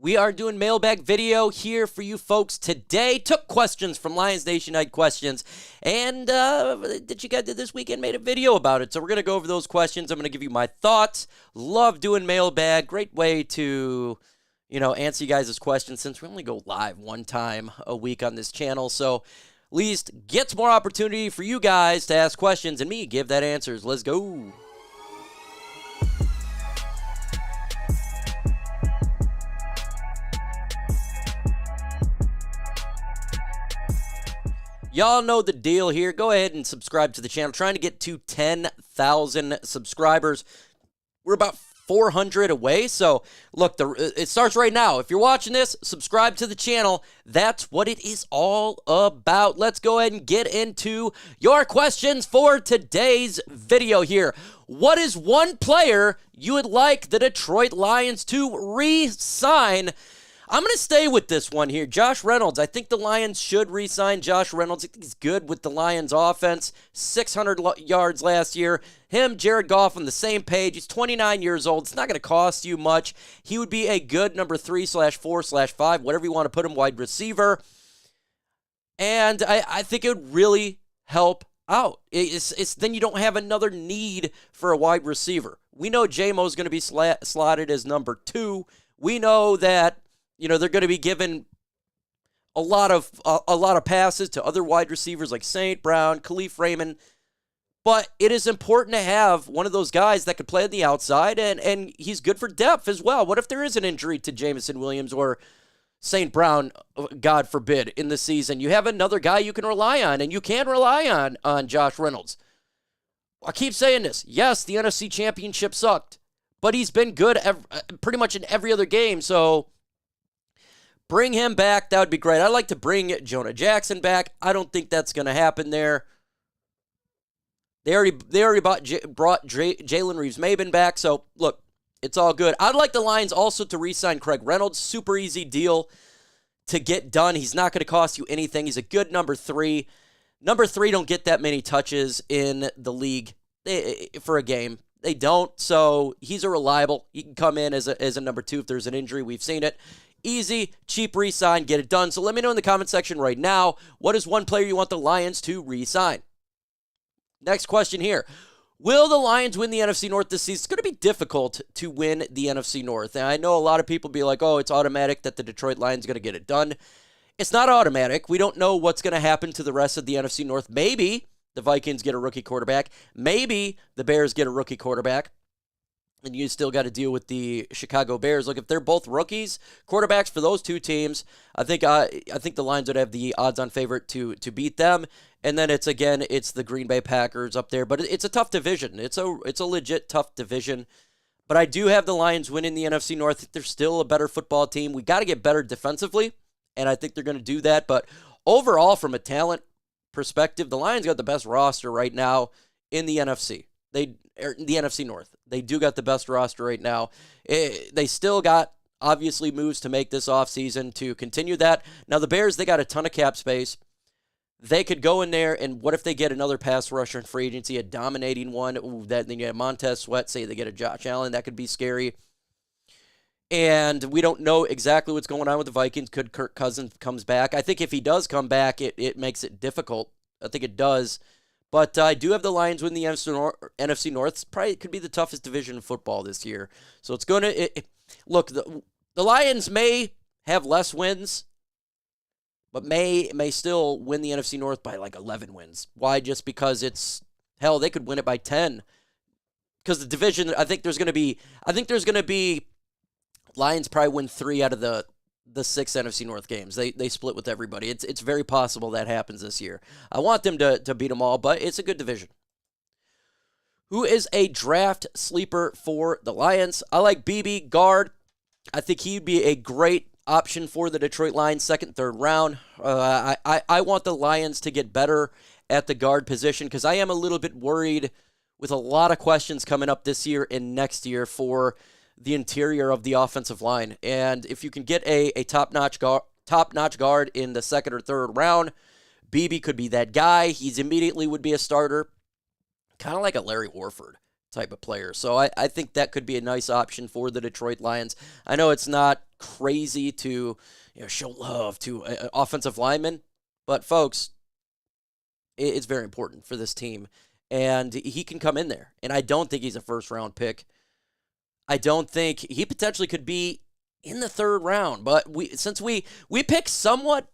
We are doing mailbag video here for you folks today. Took questions from Lions Nation Night Questions, and Did You Get It This Weekend made a video about it. So we're going to go over those questions. I'm going to give you my thoughts. Love doing mailbag. Great way to, answer you guys' questions since we only go live one time a week on this channel. So at least gets more opportunity for you guys to ask questions and me give that answers. Let's go. Y'all know the deal here. Go ahead and subscribe to the channel. Trying to get to 10,000 subscribers. We're about 400 away. So, look, it starts right now. If you're watching this, subscribe to the channel. That's what it is all about. Let's go ahead and get into your questions for today's video here. What is one player you would like the Detroit Lions to re-sign? I'm going to stay with this one here. Josh Reynolds. I think the Lions should re-sign Josh Reynolds. I think he's good with the Lions offense. 600 yards last year. Him, Jared Goff on the same page. He's 29 years old. It's not going to cost you much. He would be a good number 3/4/5, whatever you want to put him, wide receiver. And I think it would really help out. Then you don't have another need for a wide receiver. We know J-Mo is going to be slotted as number 2. We know that they're going to be given a lot of passes to other wide receivers like St. Brown, Khalif Raymond. But it is important to have one of those guys that could play on the outside, and he's good for depth as well. What if there is an injury to Jameson Williams or St. Brown, God forbid, in the season? You have another guy you can rely on, and you can rely on Josh Reynolds. I keep saying this. Yes, the NFC Championship sucked, but he's been good pretty much in every other game, so bring him back. That would be great. I'd like to bring Jonah Jackson back. I don't think that's going to happen there. They already brought Jalen Reeves-Maybin back. So, look, it's all good. I'd like the Lions also to re-sign Craig Reynolds. Super easy deal to get done. He's not going to cost you anything. He's a good number 3. Number 3 don't get that many touches in the league for a game. They don't. So, he's a reliable. He can come in as a number 2 if there's an injury. We've seen it. Easy, cheap re-sign, get it done. So let me know in the comment section right now, what is one player you want the Lions to re-sign? Next question here. Will the Lions win the NFC North this season? It's going to be difficult to win the NFC North. And I know a lot of people be like, oh, it's automatic that the Detroit Lions are going to get it done. It's not automatic. We don't know what's going to happen to the rest of the NFC North. Maybe the Vikings get a rookie quarterback. Maybe the Bears get a rookie quarterback. And you still got to deal with the Chicago Bears. Look, if they're both rookies, quarterbacks for those two teams, I think the Lions would have the odds-on favorite to beat them. And then it's the Green Bay Packers up there. But it's a tough division. It's a legit tough division. But I do have the Lions winning the NFC North. They're still a better football team. We got to get better defensively, and I think they're going to do that. But overall, from a talent perspective, the Lions got the best roster right now in the NFC. The NFC North. They do got the best roster right now. They still got, obviously, moves to make this offseason to continue that. Now, the Bears, they got a ton of cap space. They could go in there, and what if they get another pass rusher in free agency, a dominating one? Ooh, then you get Montez Sweat, say they get a Josh Allen. That could be scary. And we don't know exactly what's going on with the Vikings. Could Kirk Cousins comes back? I think if he does come back, it makes it difficult. I think it does. But I do have the Lions win the NFC North. It's probably could be the toughest division of football this year. So it's going to look. The Lions may have less wins, but may still win the NFC North by like 11 wins. Why? Just because they could win it by 10. Because the division, I think there's going to be Lions probably win 3 out of the 6 NFC North games. They split with everybody. It's very possible that happens this year. I want them to beat them all, but it's a good division. Who is a draft sleeper for the Lions? I like BB guard. I think he'd be a great option for the Detroit Lions, 2nd, 3rd round. I want the Lions to get better at the guard position because I am a little bit worried with a lot of questions coming up this year and next year for the interior of the offensive line. And if you can get a top-notch guard in the 2nd or 3rd round, BB could be that guy. He's immediately would be a starter, kind of like a Larry Warford type of player. So I think that could be a nice option for the Detroit Lions. I know it's not crazy to show love to offensive linemen. But folks, it's very important for this team, and he can come in there. And I don't think he's a first-round pick. I don't think he potentially could be in the third round. But since we picked somewhat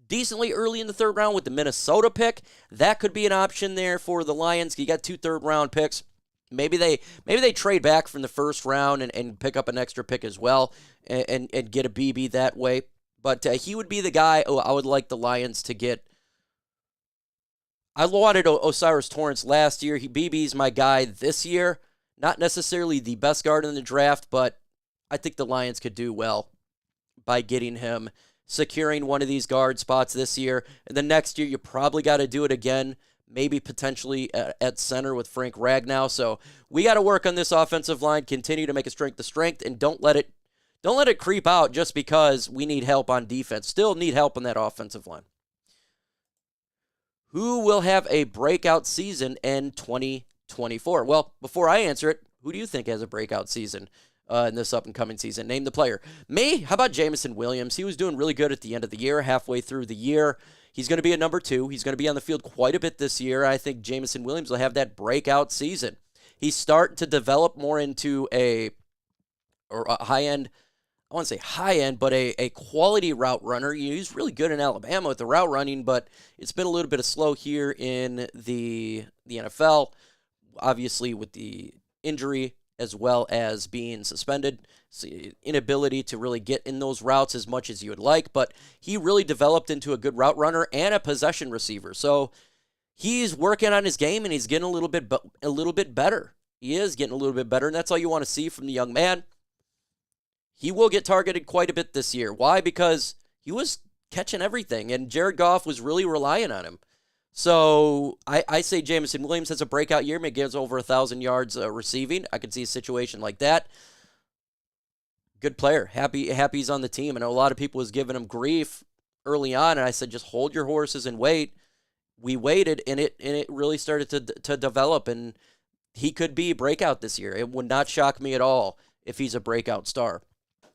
decently early in the third round with the Minnesota pick, that could be an option there for the Lions. You got 2 third-round picks. Maybe they trade back from the first round and pick up an extra pick as well and get a BB that way. But he would be the guy I would like the Lions to get. I wanted Osiris Torrance last year. BB's my guy this year. Not necessarily the best guard in the draft, but I think the Lions could do well by getting him, securing one of these guard spots this year. And the next year, you probably got to do it again, maybe potentially at center with Frank Ragnow. So we got to work on this offensive line, continue to make it strength to strength, and don't let it creep out just because we need help on defense. Still need help on that offensive line. Who will have a breakout season in 2024? Well, before I answer it, who do you think has a breakout season in this up-and-coming season? Name the player. Me? How about Jameson Williams? He was doing really good at the end of the year, halfway through the year. He's going to be a number 2. He's going to be on the field quite a bit this year. I think Jameson Williams will have that breakout season. He's starting to develop more into a high-end, I want to say high-end, but a quality route runner. He's really good in Alabama with the route running, but it's been a little bit of slow here in the NFL, obviously with the injury as well as being suspended. So inability to really get in those routes as much as you would like, but he really developed into a good route runner and a possession receiver. So he's working on his game, and he's getting a little bit better. He is getting a little bit better, and that's all you want to see from the young man. He will get targeted quite a bit this year. Why? Because he was catching everything, and Jared Goff was really relying on him. So I say Jameson Williams has a breakout year, maybe gets over 1,000 yards receiving. I could see a situation like that. Good player. Happy he's on the team. I know a lot of people was giving him grief early on, and I said just hold your horses and wait. We waited, and it really started to develop, and he could be a breakout this year. It would not shock me at all if he's a breakout star.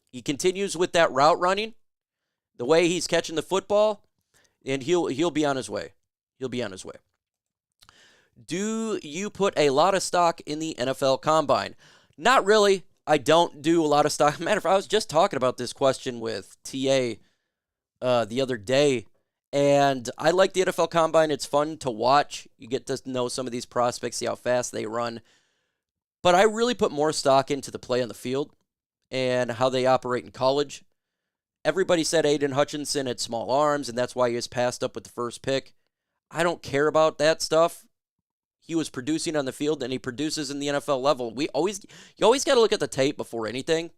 He continues with that route running, the way he's catching the football, and he'll be on his way. He'll be on his way. Do you put a lot of stock in the NFL Combine? Not really. I don't do a lot of stock. Matter of fact, I was just talking about this question with TA the other day, and I like the NFL Combine. It's fun to watch. You get to know some of these prospects, see how fast they run. But I really put more stock into the play on the field and how they operate in college. Everybody said Aiden Hutchinson had small arms, and that's why he was passed up with the first pick. I don't care about that stuff. He was producing on the field, and he produces in the NFL level. You always got to look at the tape before anything.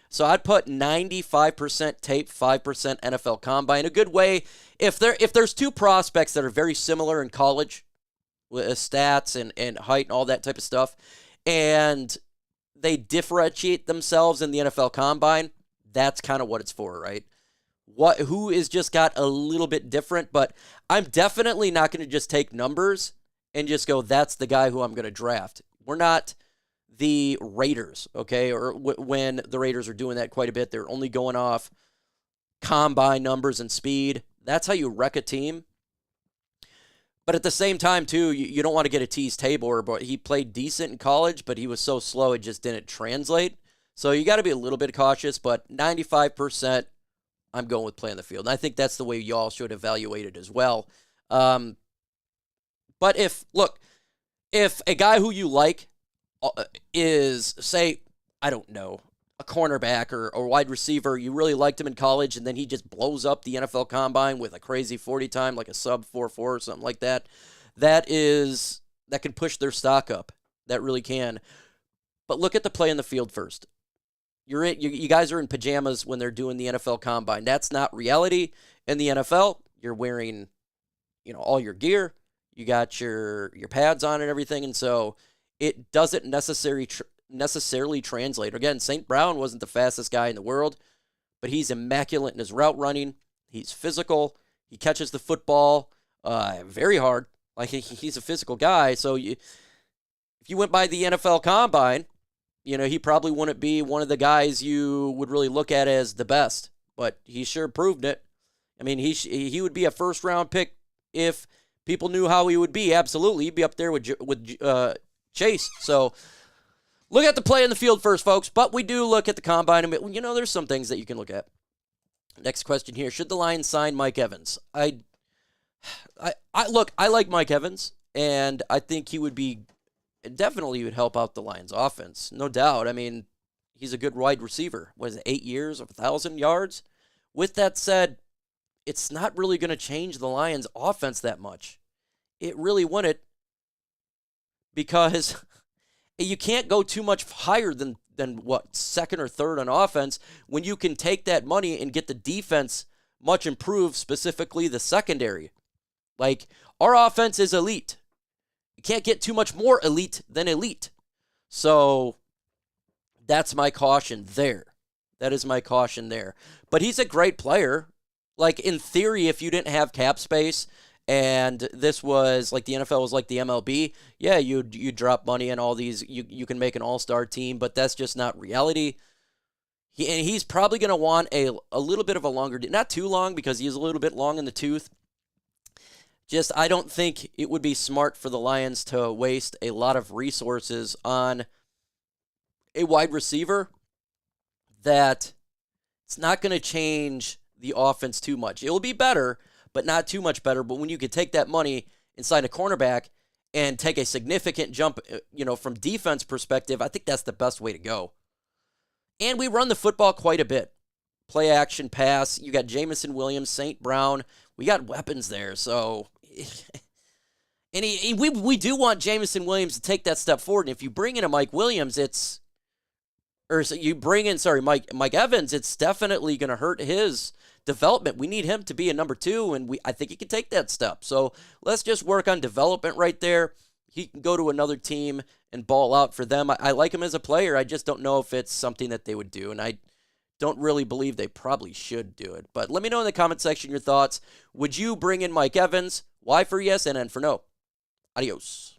So I'd put 95% tape, 5% NFL Combine. A good way, if there's 2 prospects that are very similar in college, with stats and height and all that type of stuff, and they differentiate themselves in the NFL Combine, that's kind of what it's for, right? Who is just got a little bit different, but I'm definitely not going to just take numbers and just go, that's the guy who I'm going to draft. We're not the Raiders, okay? Or when the Raiders are doing that quite a bit, they're only going off combine numbers and speed. That's how you wreck a team. But at the same time, too, you don't want to get a Tease Tabor, but he played decent in college, but he was so slow it just didn't translate. So you got to be a little bit cautious, but 95%, I'm going with play on the field. And I think that's the way y'all should evaluate it as well. But if a guy who you like is, say, I don't know, a cornerback or wide receiver, you really liked him in college, and then he just blows up the NFL Combine with a crazy 40 time, like a sub 4.4 or something like that, that can push their stock up. That really can. But look at the play in the field first. You guys are in pajamas when they're doing the NFL Combine. That's not reality in the NFL. You're wearing, all your gear. You got your pads on and everything, and so it doesn't necessarily translate. Again, St. Brown wasn't the fastest guy in the world, but he's immaculate in his route running. He's physical. He catches the football very hard. Like he's a physical guy. So if you went by the NFL Combine, he probably wouldn't be one of the guys you would really look at as the best, but he sure proved it. I mean, he would be a first-round pick if people knew how he would be. Absolutely, he'd be up there with Chase. So look at the play in the field first, folks. But we do look at the combine. And, there's some things that you can look at. Next question here: should the Lions sign Mike Evans? I like Mike Evans, and I think he would be. Definitely would help out the Lions offense, no doubt. I mean, he's a good wide receiver. What is it, 8 years of 1,000 yards? With that said, it's not really going to change the Lions offense that much. It really wouldn't, because you can't go too much higher than what, second or third on offense, when you can take that money and get the defense much improved, specifically the secondary. Like, our offense is elite. You can't get too much more elite than elite. So that's my caution there. That is my caution there. But he's a great player. Like, in theory, if you didn't have cap space and this was like the NFL was like the MLB, yeah, you drop money and all these, you can make an all-star team, but that's just not reality. He's probably going to want a little bit of a longer, not too long, because he is a little bit long in the tooth. Just, I don't think it would be smart for the Lions to waste a lot of resources on a wide receiver that it's not going to change the offense too much. It will be better, but not too much better. But when you could take that money and sign a cornerback and take a significant jump, from defense perspective, I think that's the best way to go. And we run the football quite a bit. Play action, pass. You got Jameson, Williams, St. Brown. We got weapons there, so. And we do want Jameson Williams to take that step forward. And if you bring in a Mike Williams, Mike Evans, it's definitely going to hurt his development. We need him to be a number 2, and I think he can take that step. So let's just work on development right there. He can go to another team and ball out for them. I like him as a player. I just don't know if it's something that they would do, and I don't really believe they probably should do it. But let me know in the comment section your thoughts. Would you bring in Mike Evans? Y for yes, and N for no. Adios.